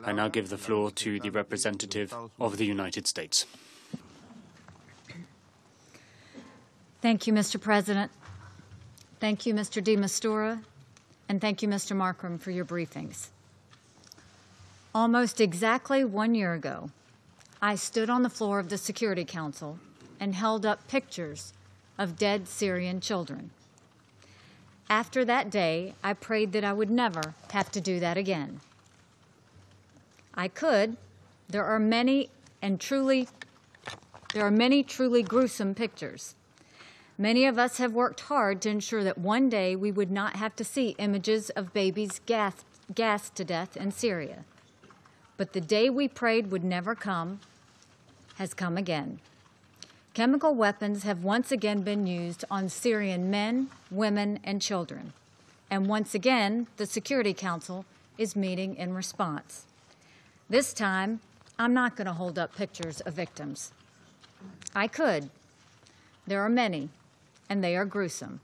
I now give the floor to the representative of the United States. Thank you, Mr. President. Thank you, Mr. de Mistura, and thank you, Mr. Markram, for your briefings. Almost exactly 1 year ago, I stood on the floor of the Security Council and held up pictures of dead Syrian children. After that day, I prayed that I would never have to do that again. I could. There are many truly gruesome pictures. Many of us have worked hard to ensure that one day we would not have to see images of babies gassed to death in Syria. But the day we prayed would never come has come again. Chemical weapons have once again been used on Syrian men, women, and children. And once again, the Security Council is meeting in response. This time, I'm not going to hold up pictures of victims. I could. There are many, and they are gruesome.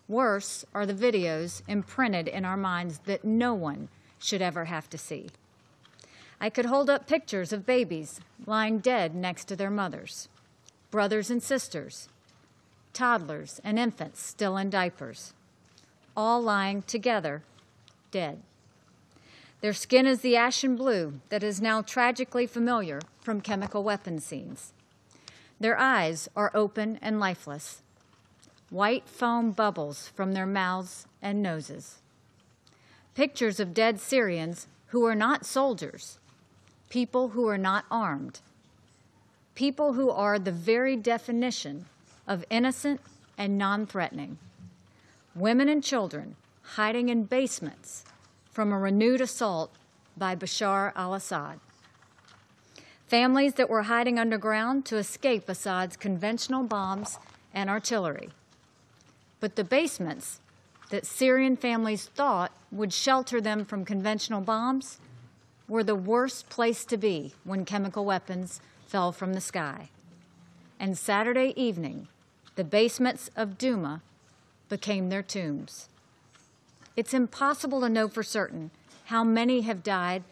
Worse are the videos imprinted in our minds that no one should ever have to see. I could hold up pictures of babies lying dead next to their mothers, brothers and sisters, toddlers and infants still in diapers, all lying together, dead. Their skin is the ashen blue that is now tragically familiar from chemical weapon scenes. Their eyes are open and lifeless, white foam bubbles from their mouths and noses. Pictures of dead Syrians who are not soldiers, people who are not armed, people who are the very definition of innocent and non-threatening, women and children hiding in basements from a renewed assault by Bashar al-Assad, families that were hiding underground to escape Assad's conventional bombs and artillery. But the basements that Syrian families thought would shelter them from conventional bombs were the worst place to be when chemical weapons fell from the sky. And Saturday evening, the basements of Douma became their tombs. It's impossible to know for certain how many have died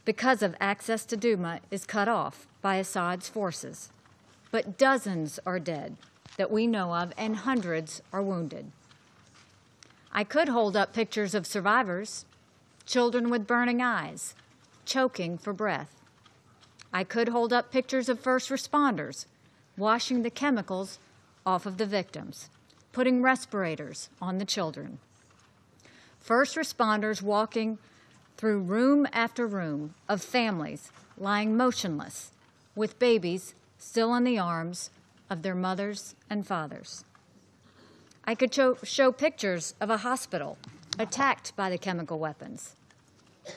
because of access to Douma is cut off by Assad's forces. But dozens are dead that we know of, and hundreds are wounded. I could hold up pictures of survivors, children with burning eyes, choking for breath. I could hold up pictures of first responders washing the chemicals off of the victims, putting respirators on the children. First responders walking through room after room of families lying motionless with babies still in the arms of their mothers and fathers. I could show pictures of a hospital attacked by the chemical weapons.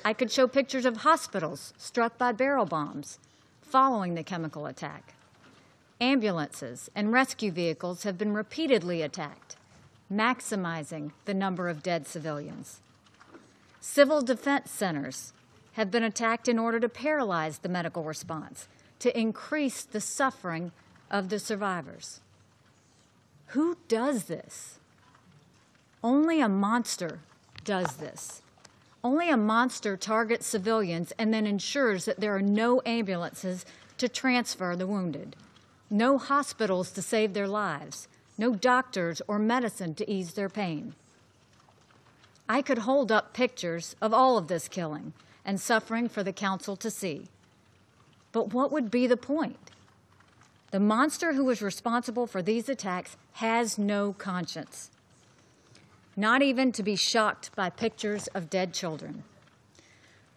I could show pictures of hospitals struck by barrel bombs following the chemical attack. Ambulances and rescue vehicles have been repeatedly attacked, maximizing the number of dead civilians. Civil defense centers have been attacked in order to paralyze the medical response, to increase the suffering of the survivors. Who does this? Only a monster does this. Only a monster targets civilians and then ensures that there are no ambulances to transfer the wounded, no hospitals to save their lives, no doctors or medicine to ease their pain. I could hold up pictures of all of this killing and suffering for the Council to see. But what would be the point? The monster who was responsible for these attacks has no conscience, not even to be shocked by pictures of dead children.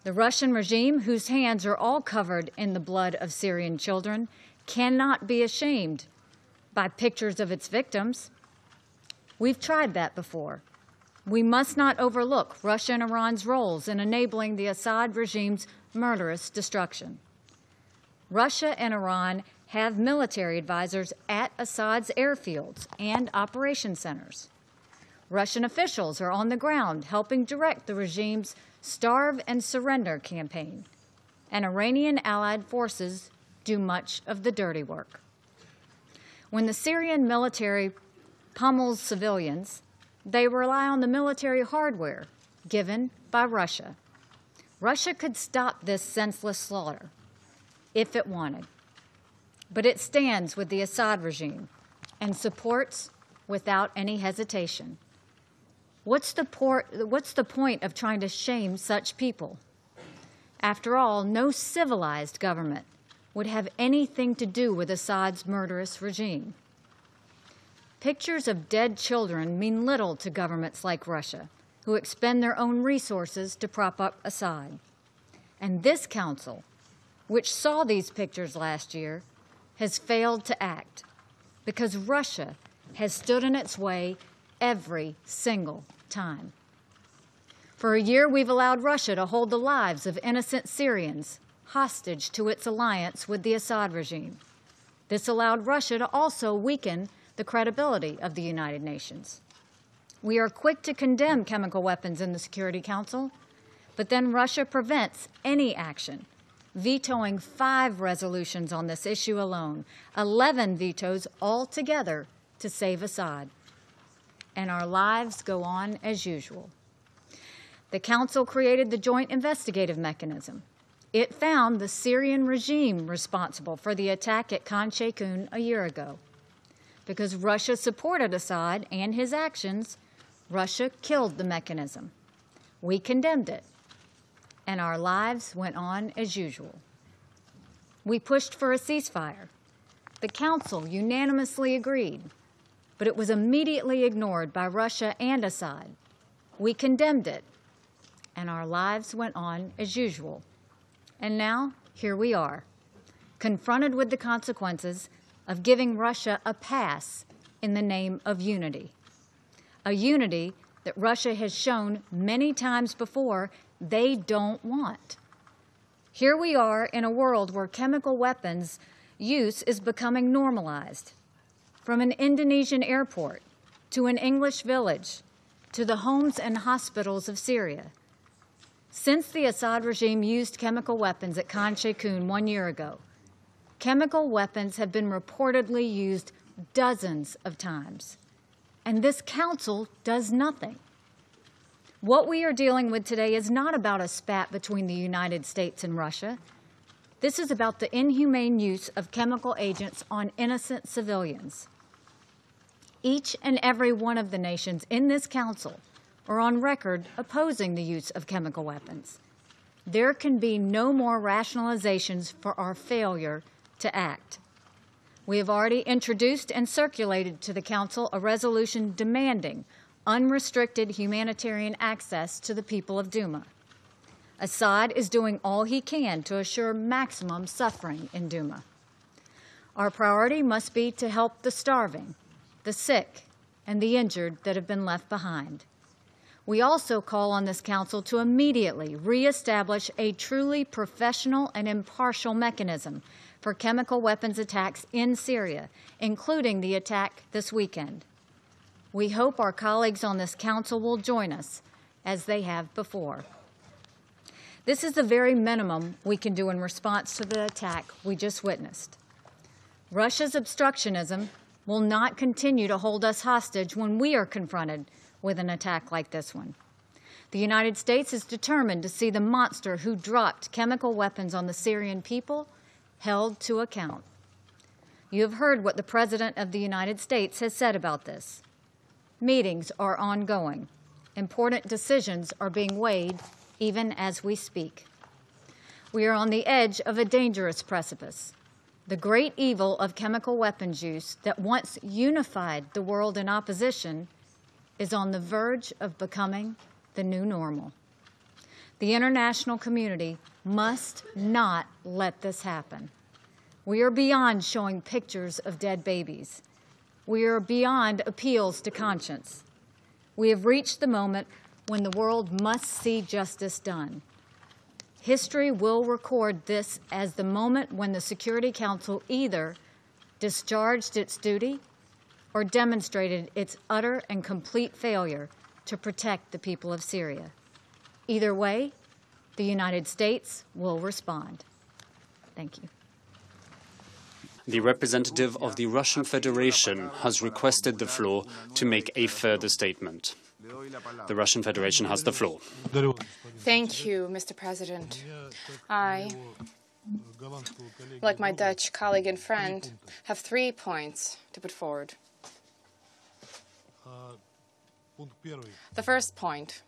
The Russian regime, whose hands are all covered in the blood of Syrian children, cannot be ashamed by pictures of its victims. We've tried that before. We must not overlook Russia and Iran's roles in enabling the Assad regime's murderous destruction. Russia and Iran have military advisors at Assad's airfields and operation centers. Russian officials are on the ground helping direct the regime's Starve and Surrender campaign, and Iranian allied forces do much of the dirty work. When the Syrian military pummels civilians, they rely on the military hardware given by Russia. Russia could stop this senseless slaughter if it wanted, but it stands with the Assad regime and supports without any hesitation. What's the point of trying to shame such people? After all, no civilized government would have anything to do with Assad's murderous regime. Pictures of dead children mean little to governments like Russia, who expend their own resources to prop up Assad. And this council, which saw these pictures last year, has failed to act because Russia has stood in its way every single time. For a year, we've allowed Russia to hold the lives of innocent Syrians hostage to its alliance with the Assad regime. This allowed Russia to also weaken the credibility of the United Nations. We are quick to condemn chemical weapons in the Security Council, but then Russia prevents any action, vetoing 5 resolutions on this issue alone, 11 vetoes altogether to save Assad. And our lives go on as usual. The Council created the Joint Investigative Mechanism. It found the Syrian regime responsible for the attack at Khan Sheikhoun a year ago. Because Russia supported Assad and his actions, Russia killed the mechanism. We condemned it, and our lives went on as usual. We pushed for a ceasefire. The Council unanimously agreed, but it was immediately ignored by Russia and Assad. We condemned it, and our lives went on as usual. And now, here we are, confronted with the consequences of giving Russia a pass in the name of unity. A unity that Russia has shown many times before they don't want. Here we are in a world where chemical weapons use is becoming normalized. From an Indonesian airport to an English village to the homes and hospitals of Syria. Since the Assad regime used chemical weapons at Khan Sheikhoun 1 year ago, chemical weapons have been reportedly used dozens of times, and this council does nothing. What we are dealing with today is not about a spat between the United States and Russia. This is about the inhumane use of chemical agents on innocent civilians. Each and every one of the nations in this council are on record opposing the use of chemical weapons. There can be no more rationalizations for our failure to act. We have already introduced and circulated to the Council a resolution demanding unrestricted humanitarian access to the people of Douma. Assad is doing all he can to assure maximum suffering in Douma. Our priority must be to help the starving, the sick, and the injured that have been left behind. We also call on this Council to immediately reestablish a truly professional and impartial mechanism for chemical weapons attacks in Syria, including the attack this weekend. We hope our colleagues on this Council will join us, as they have before. This is the very minimum we can do in response to the attack we just witnessed. Russia's obstructionism will not continue to hold us hostage when we are confronted with an attack like this one. The United States is determined to see the monster who dropped chemical weapons on the Syrian people held to account. You have heard what the President of the United States has said about this. Meetings are ongoing. Important decisions are being weighed even as we speak. We are on the edge of a dangerous precipice. The great evil of chemical weapons use that once unified the world in opposition is on the verge of becoming the new normal. The international community must not let this happen. We are beyond showing pictures of dead babies. We are beyond appeals to conscience. We have reached the moment when the world must see justice done. History will record this as the moment when the Security Council either discharged its duty or demonstrated its utter and complete failure to protect the people of Syria. Either way, the United States will respond. Thank you. The representative of the Russian Federation has requested the floor to make a further statement. The Russian Federation has the floor. Thank you, Mr. President. I, like my Dutch colleague and friend, have 3 points to put forward. The first point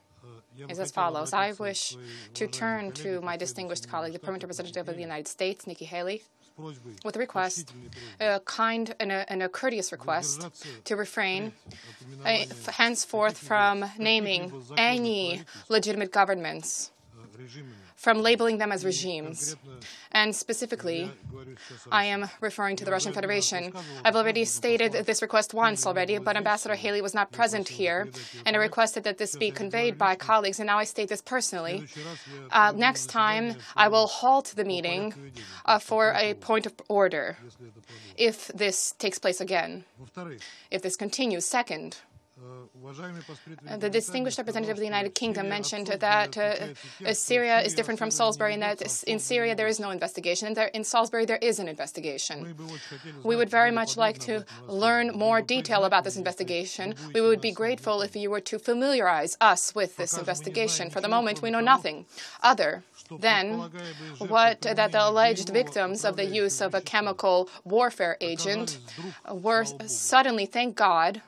is as follows. I wish to turn to my distinguished colleague, the permanent representative of the United States, Nikki Haley, with a request, a kind and a courteous request to refrain henceforth from naming any legitimate governments, from labeling them as regimes. And specifically, I am referring to the Russian Federation. I've already stated this request once already, but Ambassador Haley was not present here, and I requested that this be conveyed by colleagues, and now I state this personally. Next time, I will halt the meeting for a point of order if this takes place again, if this continues. Second, the distinguished representative of the United Kingdom mentioned that Syria is different from Salisbury, and that in Syria there is no investigation, and in Salisbury there is an investigation. We would very much like to learn more detail about this investigation. We would be grateful if you were to familiarize us with this investigation. For the moment, we know nothing other than that the alleged victims of the use of a chemical warfare agent were suddenly, thank God,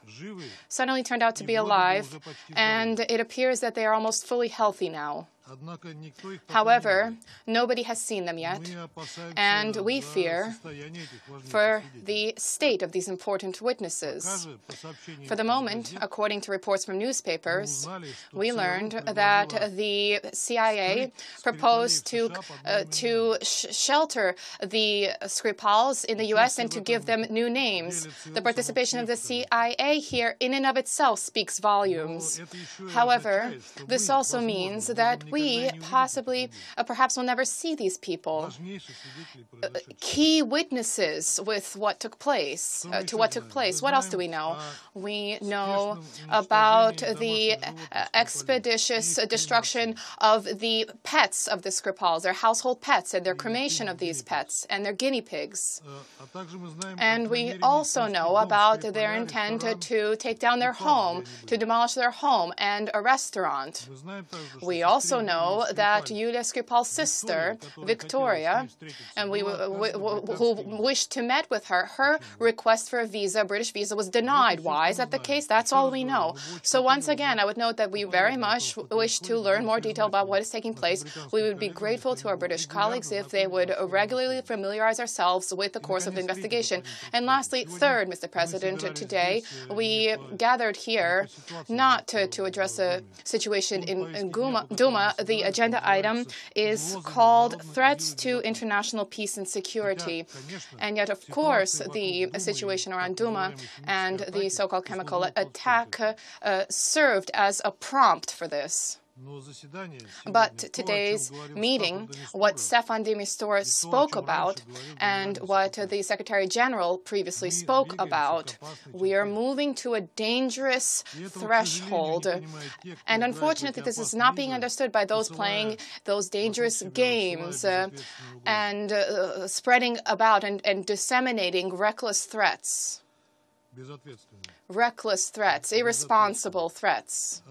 suddenly turned out to be alive, and it appears that they are almost fully healthy now. However, nobody has seen them yet, and we fear for the state of these important witnesses. For the moment, according to reports from newspapers, we learned that the CIA proposed to shelter the Skripals in the U.S. and to give them new names. The participation of the CIA here in and of itself speaks volumes. However, this also means that we possibly, perhaps will never see these people. Key witnesses with what took place, to what took place. What else do we know? We know about the expeditious destruction of the pets of the Skripals, their household pets, and their cremation of these pets, and their guinea pigs. And we also know about their intent to take down their home, to demolish their home and a restaurant. We also know that Yulia Skripal's sister, Victoria, and who wished to meet with her, her request for a visa, a British visa, was denied. Why is that the case? That's all we know. So once again, I would note that we very much wish to learn more detail about what is taking place. We would be grateful to our British colleagues if they would regularly familiarize ourselves with the course of the investigation. And lastly, third, Mr. President, today we gathered here not to address a situation in Duma. The agenda item is called Threats to International Peace and Security. And yet, of course, the situation around Duma and the so-called chemical attack served as a prompt for this. But today's meeting, what Stefan de Mistura spoke about and what the Secretary General previously spoke about, we are moving to a dangerous threshold. And unfortunately, this is not being understood by those playing those dangerous games and spreading about and disseminating reckless threats. Reckless threats, irresponsible threats.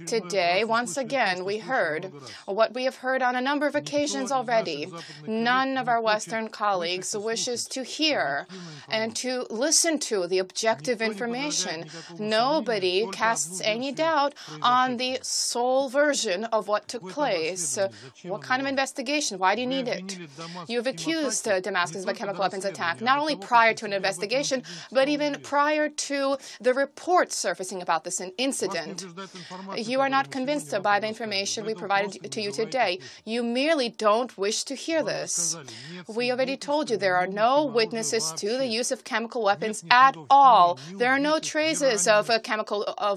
Today, once again, we heard what we have heard on a number of occasions already. None of our Western colleagues wishes to hear and to listen to the objective information. Nobody casts any doubt on the sole version of what took place. What kind of investigation? Why do you need it? You've accused Damascus of a chemical weapons attack, not only prior to an investigation, but even prior to the report surfacing about this incident. You are not convinced by the information we provided to you today. You merely don't wish to hear this. We already told you there are no witnesses to the use of chemical weapons at all. There are no traces of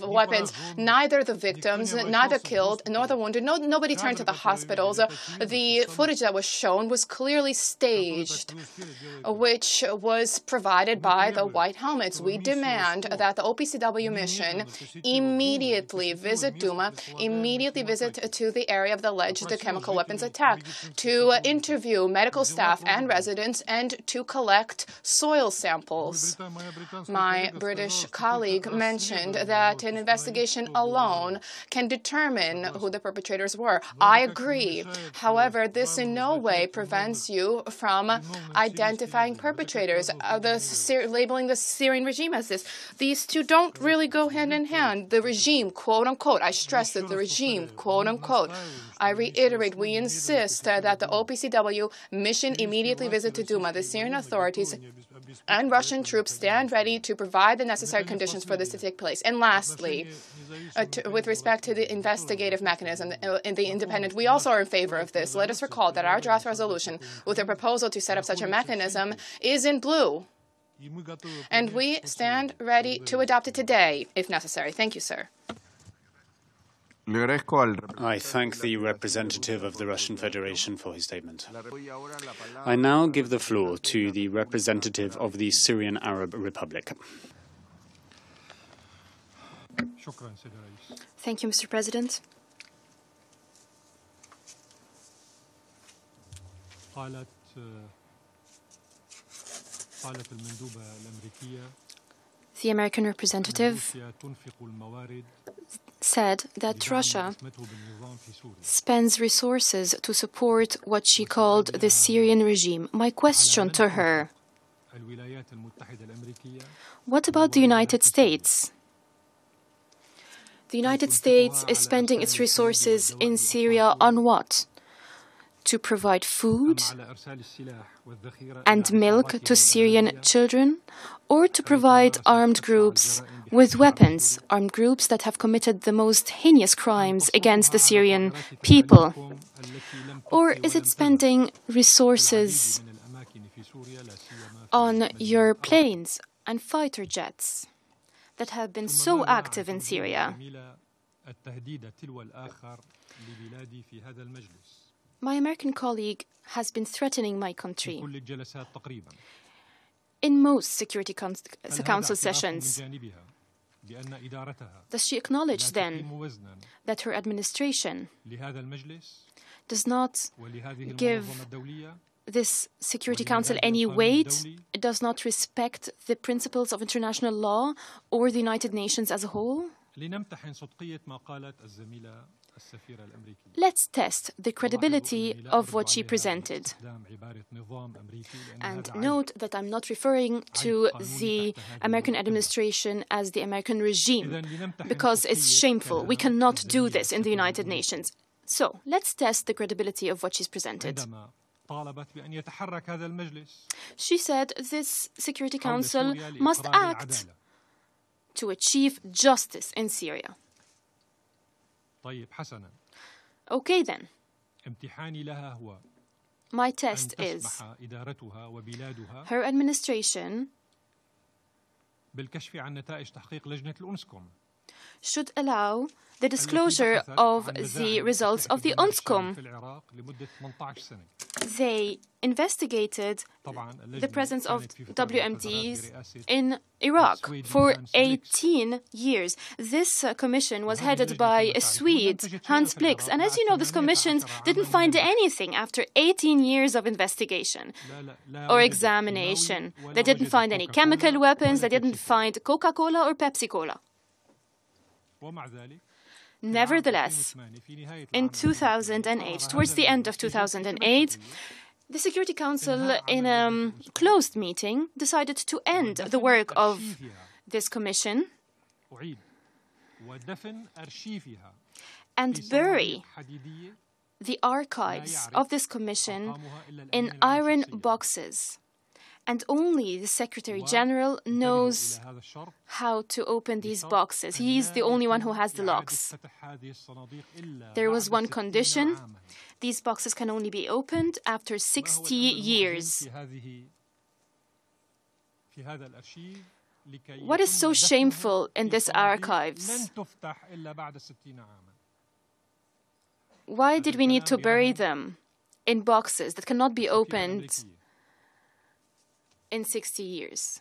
weapons, neither the victims, neither killed, nor the wounded. Nobody turned to the hospitals. The footage that was shown was clearly staged, which was provided by the White Helmets. We demand that the OPCW mission immediately immediately visit Duma, immediately visit to the area of the alleged chemical weapons attack, to interview medical staff and residents, and to collect soil samples. My British colleague mentioned that an investigation alone can determine who the perpetrators were. I agree. However, this in no way prevents you from identifying perpetrators, labeling the Syrian regime as this. These two don't really go hand in hand. The regime, quote unquote, I stress that the regime, quote unquote, I reiterate, we insist that the OPCW mission immediately visit to Duma. The Syrian authorities and Russian troops stand ready to provide the necessary conditions for this to take place. And lastly, with respect to the investigative mechanism in the independent, we also are in favor of this. Let us recall that our draft resolution with a proposal to set up such a mechanism is in blue. And we stand ready to adopt it today, if necessary. Thank you, sir. I thank the representative of the Russian Federation for his statement. I now give the floor to the representative of the Syrian Arab Republic. Thank you, Mr. President. The American representative said that Russia spends resources to support what she called the Syrian regime. My question to her: what about the United States? The United States is spending its resources in Syria on what? To provide food and milk to Syrian children, or to provide armed groups with weapons, armed groups that have committed the most heinous crimes against the Syrian people? Or is it spending resources on your planes and fighter jets that have been so active in Syria? My American colleague has been threatening my country in most Security Council sessions. Does she acknowledge then that her administration does not give this Security Council any weight? It does not respect the principles of international law or the United Nations as a whole? Let's test the credibility of what she presented. And note that I'm not referring to the American administration as the American regime, because it's shameful. We cannot do this in the United Nations. So let's test the credibility of what she's presented. She said this Security Council must act to achieve justice in Syria. Okay then. My test is her administration should allow the disclosure of the results of the UNSC. They investigated the presence of WMDs in Iraq for 18 years. This commission was headed by a Swede, Hans Blix. And as you know, this commission didn't find anything after 18 years of investigation or examination. They didn't find any chemical weapons. They didn't find Coca-Cola or Pepsi-Cola. Nevertheless, in 2008, towards the end of 2008, the Security Council, in a closed meeting, decided to end the work of this commission and bury the archives of this commission in iron boxes. And only the Secretary General knows how to open these boxes. He's the only one who has the locks. There was one condition. These boxes can only be opened after 60 years. What is so shameful in these archives? Why did we need to bury them in boxes that cannot be opened in 60 years?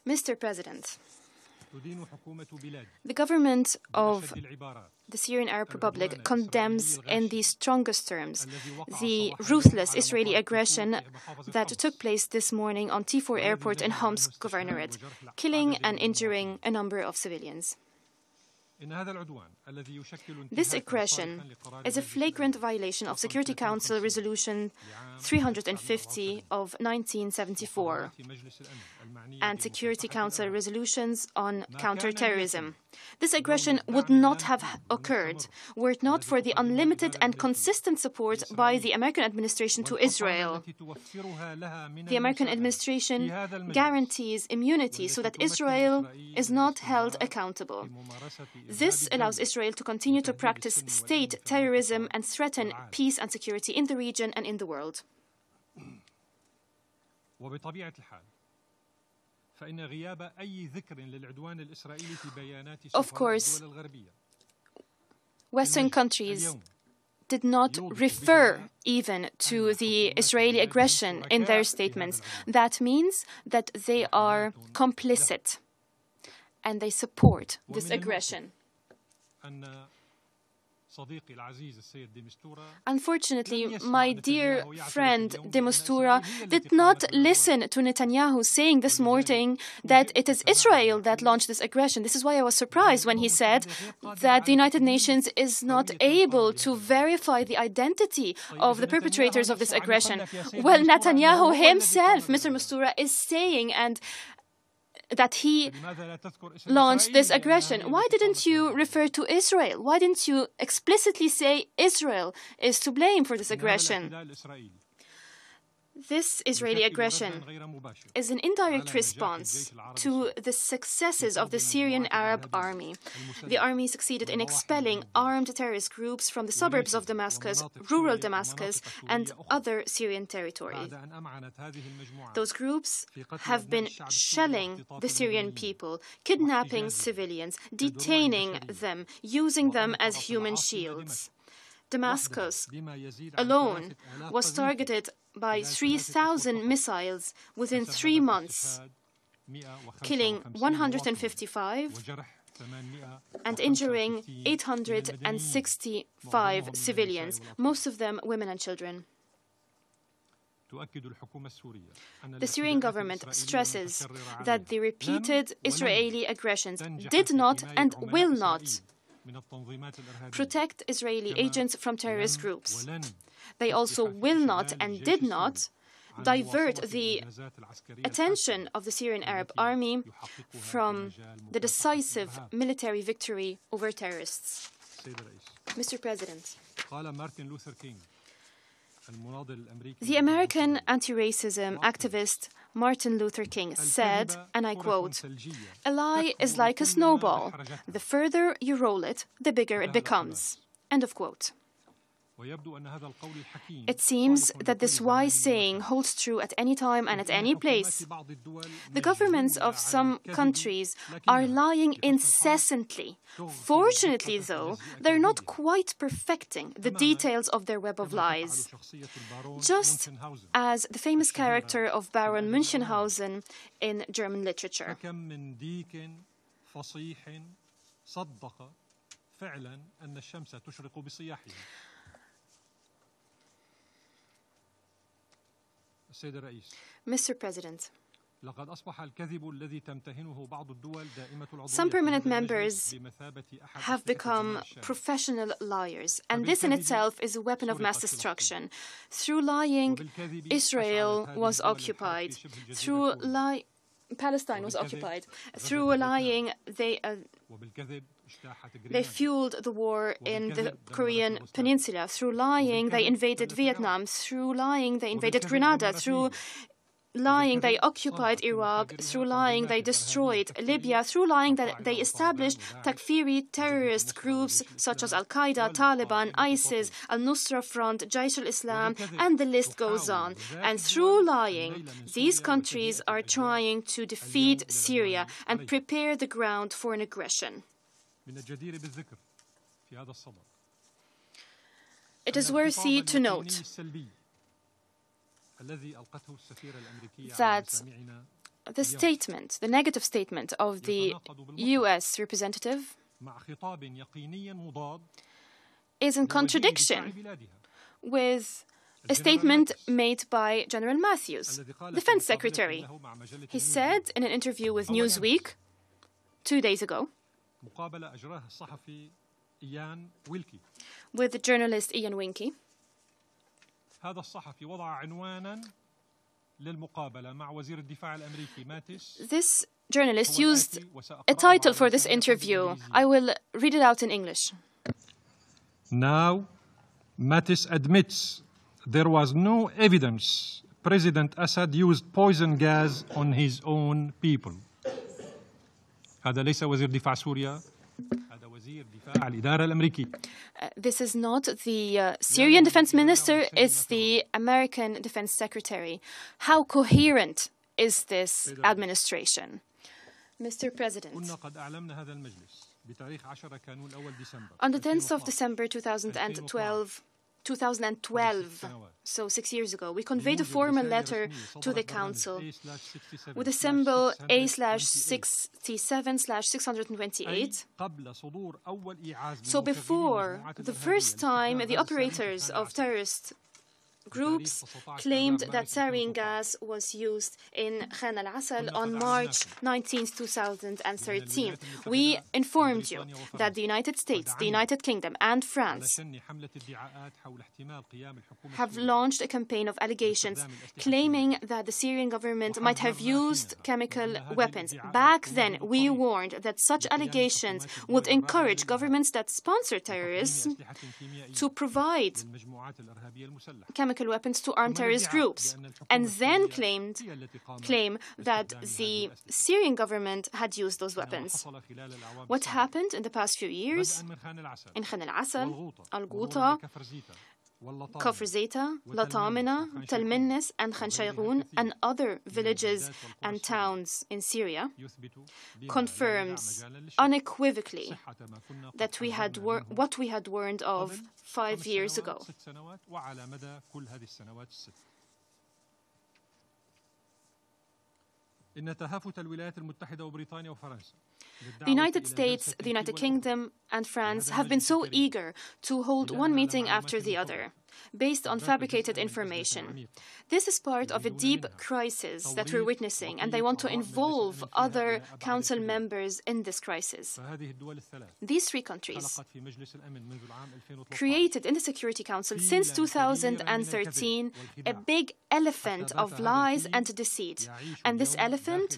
Mr. President, The government of the Syrian Arab Republic condemns in the strongest terms the ruthless Israeli aggression that took place this morning on T4 airport in Homs Governorate, killing and injuring a number of civilians. This aggression is a flagrant violation of Security Council Resolution 350 of 1974 and Security Council resolutions on counterterrorism. This aggression would not have occurred were it not for the unlimited and consistent support by the American administration to Israel. The American administration guarantees immunity so that Israel is not held accountable. This allows Israel to continue to practice state terrorism and threaten peace and security in the region and in the world. Of course, Western countries did not refer even to the Israeli aggression in their statements. That means that they are complicit and they support this aggression. Unfortunately, my dear friend de Mistura did not listen to Netanyahu saying this morning that it is Israel that launched this aggression. This is why I was surprised when he said that the United Nations is not able to verify the identity of the perpetrators of this aggression. Well, Netanyahu himself, Mr. Mistura, is saying that he launched this aggression. Why didn't you refer to Israel? Why didn't you explicitly say Israel is to blame for this aggression? This Israeli aggression is an indirect response to the successes of the Syrian Arab Army. The army succeeded in expelling armed terrorist groups from the suburbs of Damascus, rural Damascus, and other Syrian territory. Those groups have been shelling the Syrian people, kidnapping civilians, detaining them, using them as human shields. Damascus alone was targeted by 3,000 missiles within 3 months, killing 155 and injuring 865 civilians, most of them women and children. The Syrian government stresses that the repeated Israeli aggressions did not and will not protect Israeli agents from terrorist groups. They also will not and did not divert the attention of the Syrian Arab Army from the decisive military victory over terrorists. Mr. President, the American anti-racism activist Martin Luther King said, and I quote, "A lie is like a snowball. The further you roll it, the bigger it becomes." End of quote. It seems that this wise saying holds true at any time and at any place. The governments of some countries are lying incessantly. Fortunately, though, they're not quite perfecting the details of their web of lies. Just as the famous character of Baron Münchhausen in German literature. Mr. President, some permanent members have become professional liars, and this in itself is a weapon of mass destruction. Through lying, Israel was occupied. Through Palestine was occupied. Through lying, they fueled the war in the Korean Peninsula. Through lying, they invaded Vietnam. Through lying, they invaded Grenada. Through lying, they occupied Iraq. Through lying, they destroyed Libya. Through lying, they established Takfiri terrorist groups such as Al-Qaeda, Taliban, ISIS, Al-Nusra Front, Jaish al-Islam, and the list goes on. And through lying, these countries are trying to defeat Syria and prepare the ground for an aggression. It is worthy to note that the statement, the negative statement of the U.S. representative is in contradiction with a statement made by General Matthews, Defense Secretary. He said in an interview with Newsweek 2 days ago with the journalist Ian Winke, this journalist used a title for this interview. I will read it out in English. Now, Mattis admits there was no evidence President Assad used poison gas on his own people. هذا ليس وزير دفاع سوريا، هذا وزير دفاع الإدارة الأمريكية. This is not the Syrian defense minister, it's the American defense secretary. How coherent is this administration? Mr. President, on the 10th of December 2012, so 6 years ago, we conveyed a formal letter to the Council with the symbol A/67/628. So before the first time the operators of terrorist groups claimed that sarin gas was used in Khan al-Asal on March 19, 2013. We informed you that the United States, the United Kingdom, and France have launched a campaign of allegations claiming that the Syrian government might have used chemical weapons. Back then, we warned that such allegations would encourage governments that sponsor terrorism to provide chemical weapons to armed terrorist groups, and then claim that the Syrian government had used those weapons. What happened in the past few years in Khan al-Asal, Al-Ghouta, Kafr Zeta, Latamina, Tel Minnis, and Khan Shaykhun, and other villages and towns in Syria confirms unequivocally that what we had warned of 5 years ago. The United States, the United Kingdom, and France have been so eager to hold one meeting after the other, based on fabricated information. This is part of a deep crisis that we're witnessing, and they want to involve other council members in this crisis. These three countries created in the Security Council since 2013 a big elephant of lies and deceit, and this elephant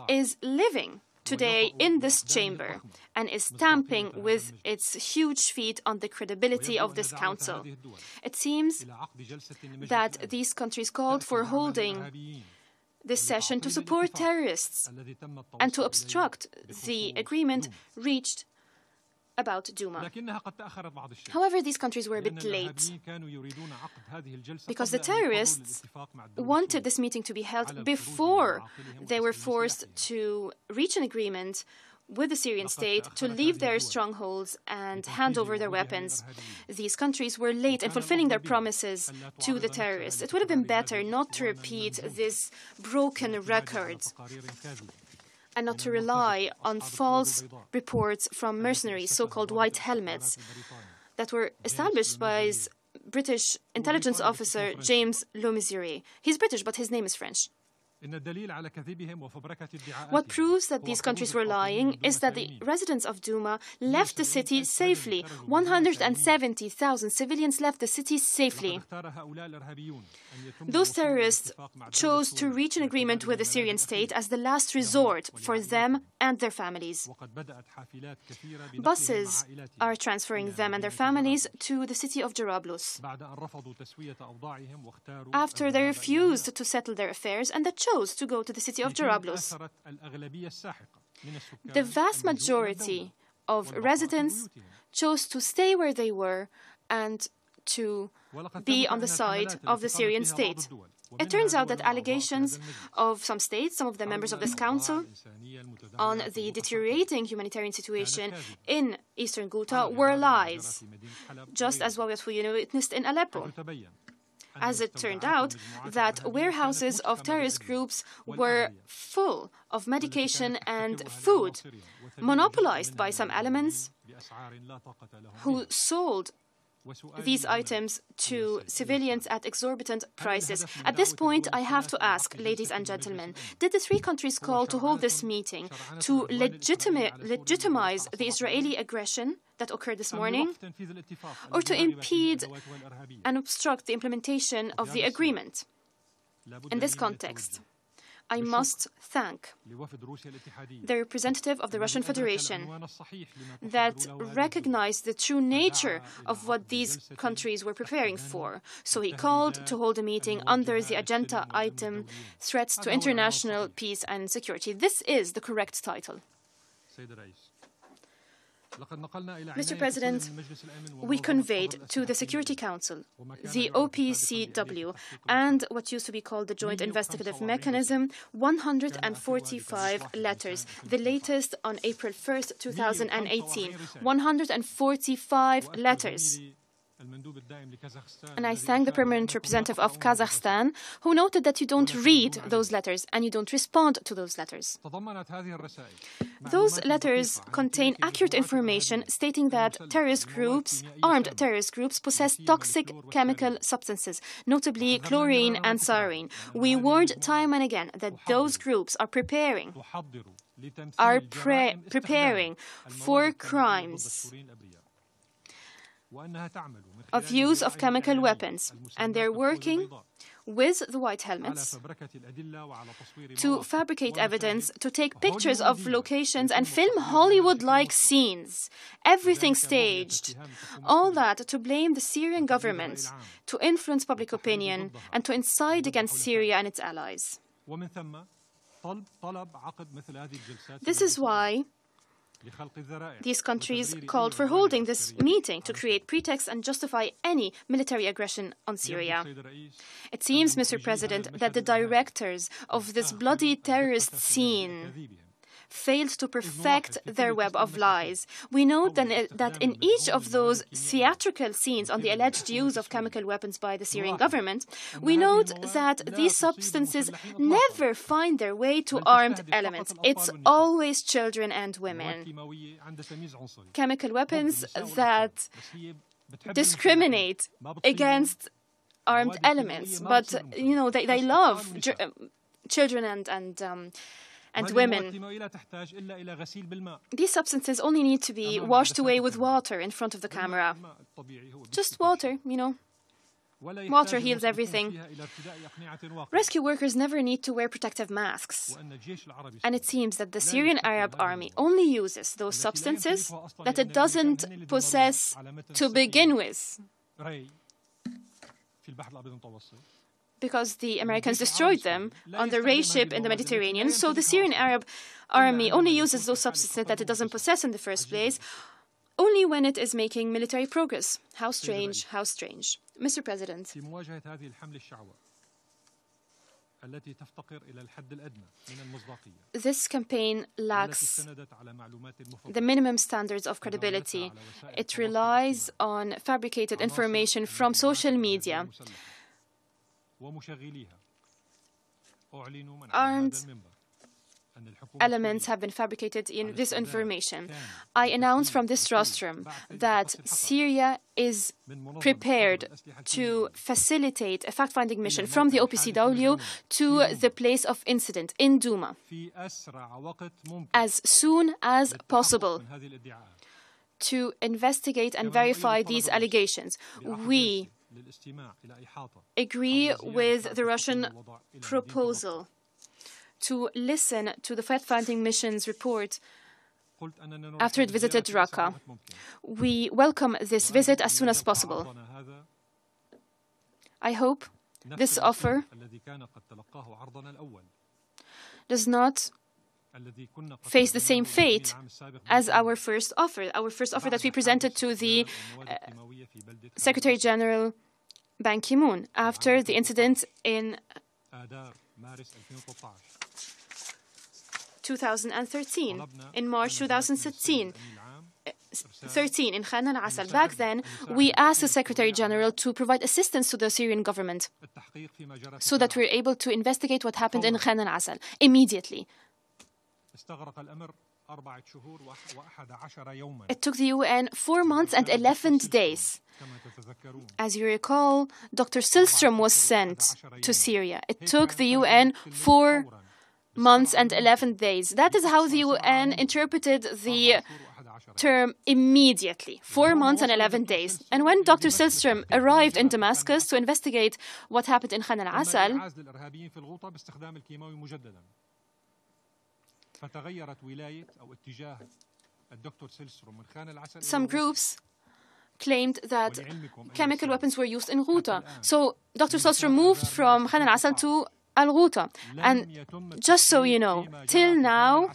is living today in this chamber and is stamping with its huge feet on the credibility of this council. It seems that these countries called for holding this session to support terrorists and to obstruct the agreement reached about Duma. However, these countries were a bit late because the terrorists wanted this meeting to be held before they were forced to reach an agreement with the Syrian state to leave their strongholds and hand over their weapons. These countries were late in fulfilling their promises to the terrorists. It would have been better not to repeat this broken record and not to rely on false reports from mercenaries, so-called white helmets, that were established by British intelligence officer James Lomiziri. He's British, but his name is French. What proves that these countries were lying is that the residents of Duma left the city safely. 170,000 civilians left the city safely. Those terrorists chose to reach an agreement with the Syrian state as the last resort for them and their families. Buses are transferring them and their families to the city of Jarablus after they refused to settle their affairs and they chose to go to the city of Jarablus. The vast majority of residents chose to stay where they were and to be on the side of the Syrian state. It turns out that allegations of some states, some of the members of this council, on the deteriorating humanitarian situation in eastern Ghouta were lies, just as what we witnessed in Aleppo. as it turned out, that warehouses of terrorist groups were full of medication and food, monopolized by some elements who sold these items to civilians at exorbitant prices. At this point, I have to ask, ladies and gentlemen, did the three countries call to hold this meeting to legitimize the Israeli aggression that occurred this morning, or to impede and obstruct the implementation of the agreement? In this context, I must thank the representative of the Russian Federation that recognized the true nature of what these countries were preparing for. So he called to hold a meeting under the agenda item Threats to International Peace and Security. This is the correct title. Mr. President, we conveyed to the Security Council, the OPCW, and what used to be called the Joint Investigative Mechanism, 145 letters, the latest on April 1st, 2018. 145 letters. And I thank the permanent representative of Kazakhstan, who noted that you don't read those letters and you don't respond to those letters. Those letters contain accurate information stating that terrorist groups, armed terrorist groups, possess toxic chemical substances, notably chlorine and sarin. We warned time and again that those groups are preparing for crimes of use of chemical weapons, and they're working with the white helmets to fabricate evidence, to take pictures of locations and film Hollywood-like scenes, everything staged, all that to blame the Syrian government, to influence public opinion, and to incite against Syria and its allies. This is why these countries called for holding this meeting to create pretexts and justify any military aggression on Syria. It seems, Mr. President, that the directors of this bloody terrorist scene failed to perfect their web of lies. We note that in each of those theatrical scenes on the alleged use of chemical weapons by the Syrian government, we note that these substances never find their way to armed elements. It's always children and women. Chemical weapons that discriminate against armed elements, but, you know, they love children and women. These substances only need to be washed away with water in front of the camera. Just water, you know. Water heals everything. Rescue workers never need to wear protective masks. And it seems that the Syrian Arab army only uses those substances that it doesn't possess to begin with, because the Americans destroyed them on the Ray ship in the Mediterranean. So the Syrian Arab army only uses those substances that it doesn't possess in the first place, only when it is making military progress. How strange, how strange. Mr. President, this campaign lacks the minimum standards of credibility. It relies on fabricated information from social media. Armed elements have been fabricated in this information. I announce from this rostrum that Syria is prepared to facilitate a fact-finding mission from the OPCW to the place of incident in Douma as soon as possible to investigate and verify these allegations. We agree with the Russian proposal to listen to the fact-finding mission's report after it visited Raqqa. We welcome this visit as soon as possible. I hope this offer does not face the same fate as our first offer that we presented to the Secretary General Ban Ki-moon after the incident in 2013. In March 2016, 13 in Khan al-Assal. Back then, we asked the Secretary General to provide assistance to the Syrian government so that we're able to investigate what happened in Khan al-Assal immediately. It took the UN 4 months and 11 days. As you recall, Dr. Syllström was sent to Syria. It took the UN 4 months and 11 days. That is how the UN interpreted the term immediately, 4 months and 11 days. And when Dr. Syllström arrived in Damascus to investigate what happened in Khan al-Assal, some groups claimed that chemical weapons were used in Ghouta. So Dr. Syllström moved from Khan al-Assal to Al-Ghouta. And just so you know, till now,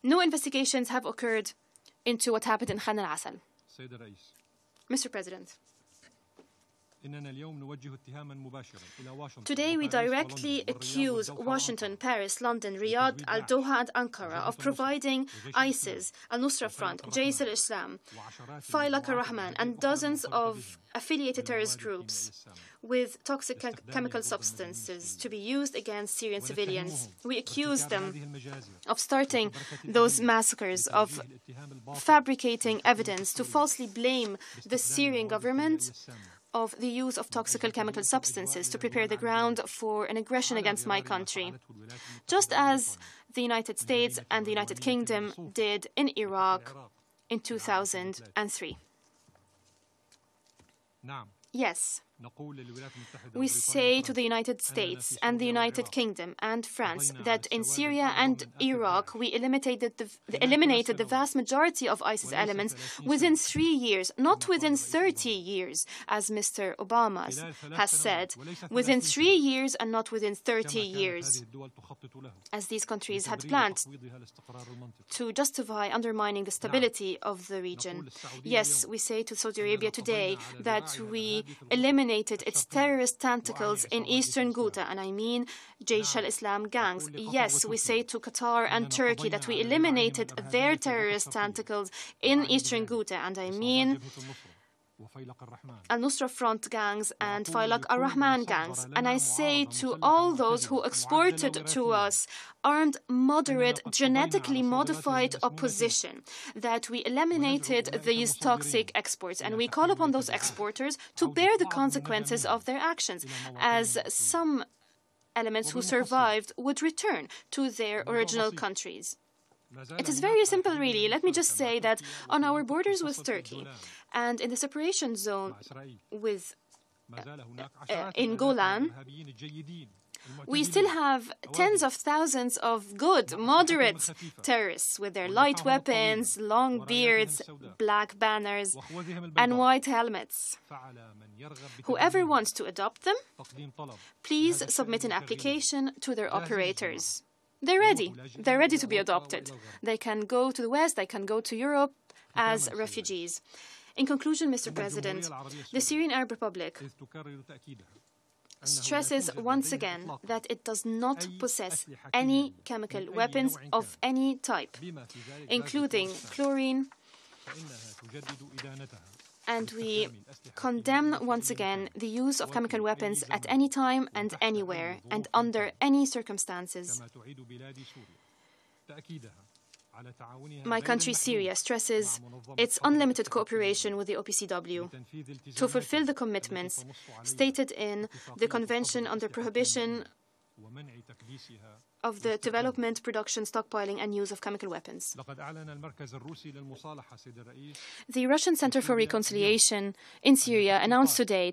no investigations have occurred into what happened in Khan al-Assal. Mr. President, today we directly accuse Washington, Paris, London, Riyadh, Al-Doha and Ankara of providing ISIS, Al-Nusra Front, Jais al-Islam, Faylaq al-Rahman and dozens of affiliated terrorist groups with toxic chemical substances to be used against Syrian civilians. We accuse them of starting those massacres, of fabricating evidence to falsely blame the Syrian government of the use of toxic chemical substances to prepare the ground for an aggression against my country, just as the United States and the United Kingdom did in Iraq in 2003. Yes. We say to the United States and the United Kingdom and France that in Syria and Iraq we eliminated the vast majority of ISIS elements within 3 years, not within 30 years, as Mr. Obama has said, within 3 years and not within 30 years, as these countries had planned to justify undermining the stability of the region. Yes, we say to Saudi Arabia today that we eliminated its terrorist tentacles in eastern Ghouta, and I mean Jais al-Islam gangs. Yes, we say to Qatar and Turkey that we eliminated their terrorist tentacles in eastern Ghouta, and I mean Al-Nusra Front gangs and Faylaq al-Rahman gangs. And I say to all those who exported to us armed, moderate, genetically modified opposition that we eliminated these toxic exports, and we call upon those exporters to bear the consequences of their actions, as some elements who survived would return to their original countries. It is very simple, really. Let me just say that on our borders with Turkey and in the separation zone in Golan, we still have tens of thousands of good, moderate terrorists with their light weapons, long beards, black banners, and white helmets. Whoever wants to adopt them, please submit an application to their operators. They're ready. They're ready to be adopted. They can go to the West, they can go to Europe as refugees. In conclusion, Mr. President, the Syrian Arab Republic stresses once again that it does not possess any chemical weapons of any type, including chlorine, and we condemn once again the use of chemical weapons at any time and anywhere and under any circumstances. My country, Syria, stresses its unlimited cooperation with the OPCW to fulfill the commitments stated in the Convention on the Prohibition of the Development, Production, Stockpiling and Use of Chemical Weapons. The Russian Center for Reconciliation in Syria announced today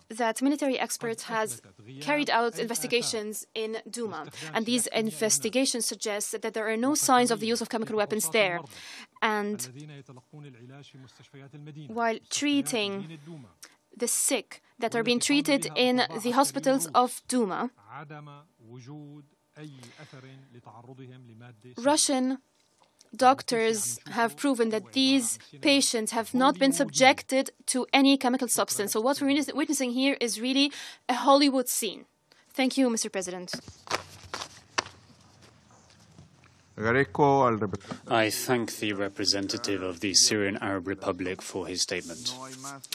that military experts has carried out investigations in Duma, and these investigations suggest that there are no signs of the use of chemical weapons there. And while treating the sick that are being treated in the hospitals of Duma, Russian doctors have proven that these patients have not been subjected to any chemical substance. So what we're witnessing here is really a Hollywood scene. Thank you, Mr. President. I thank the representative of the Syrian Arab Republic for his statement.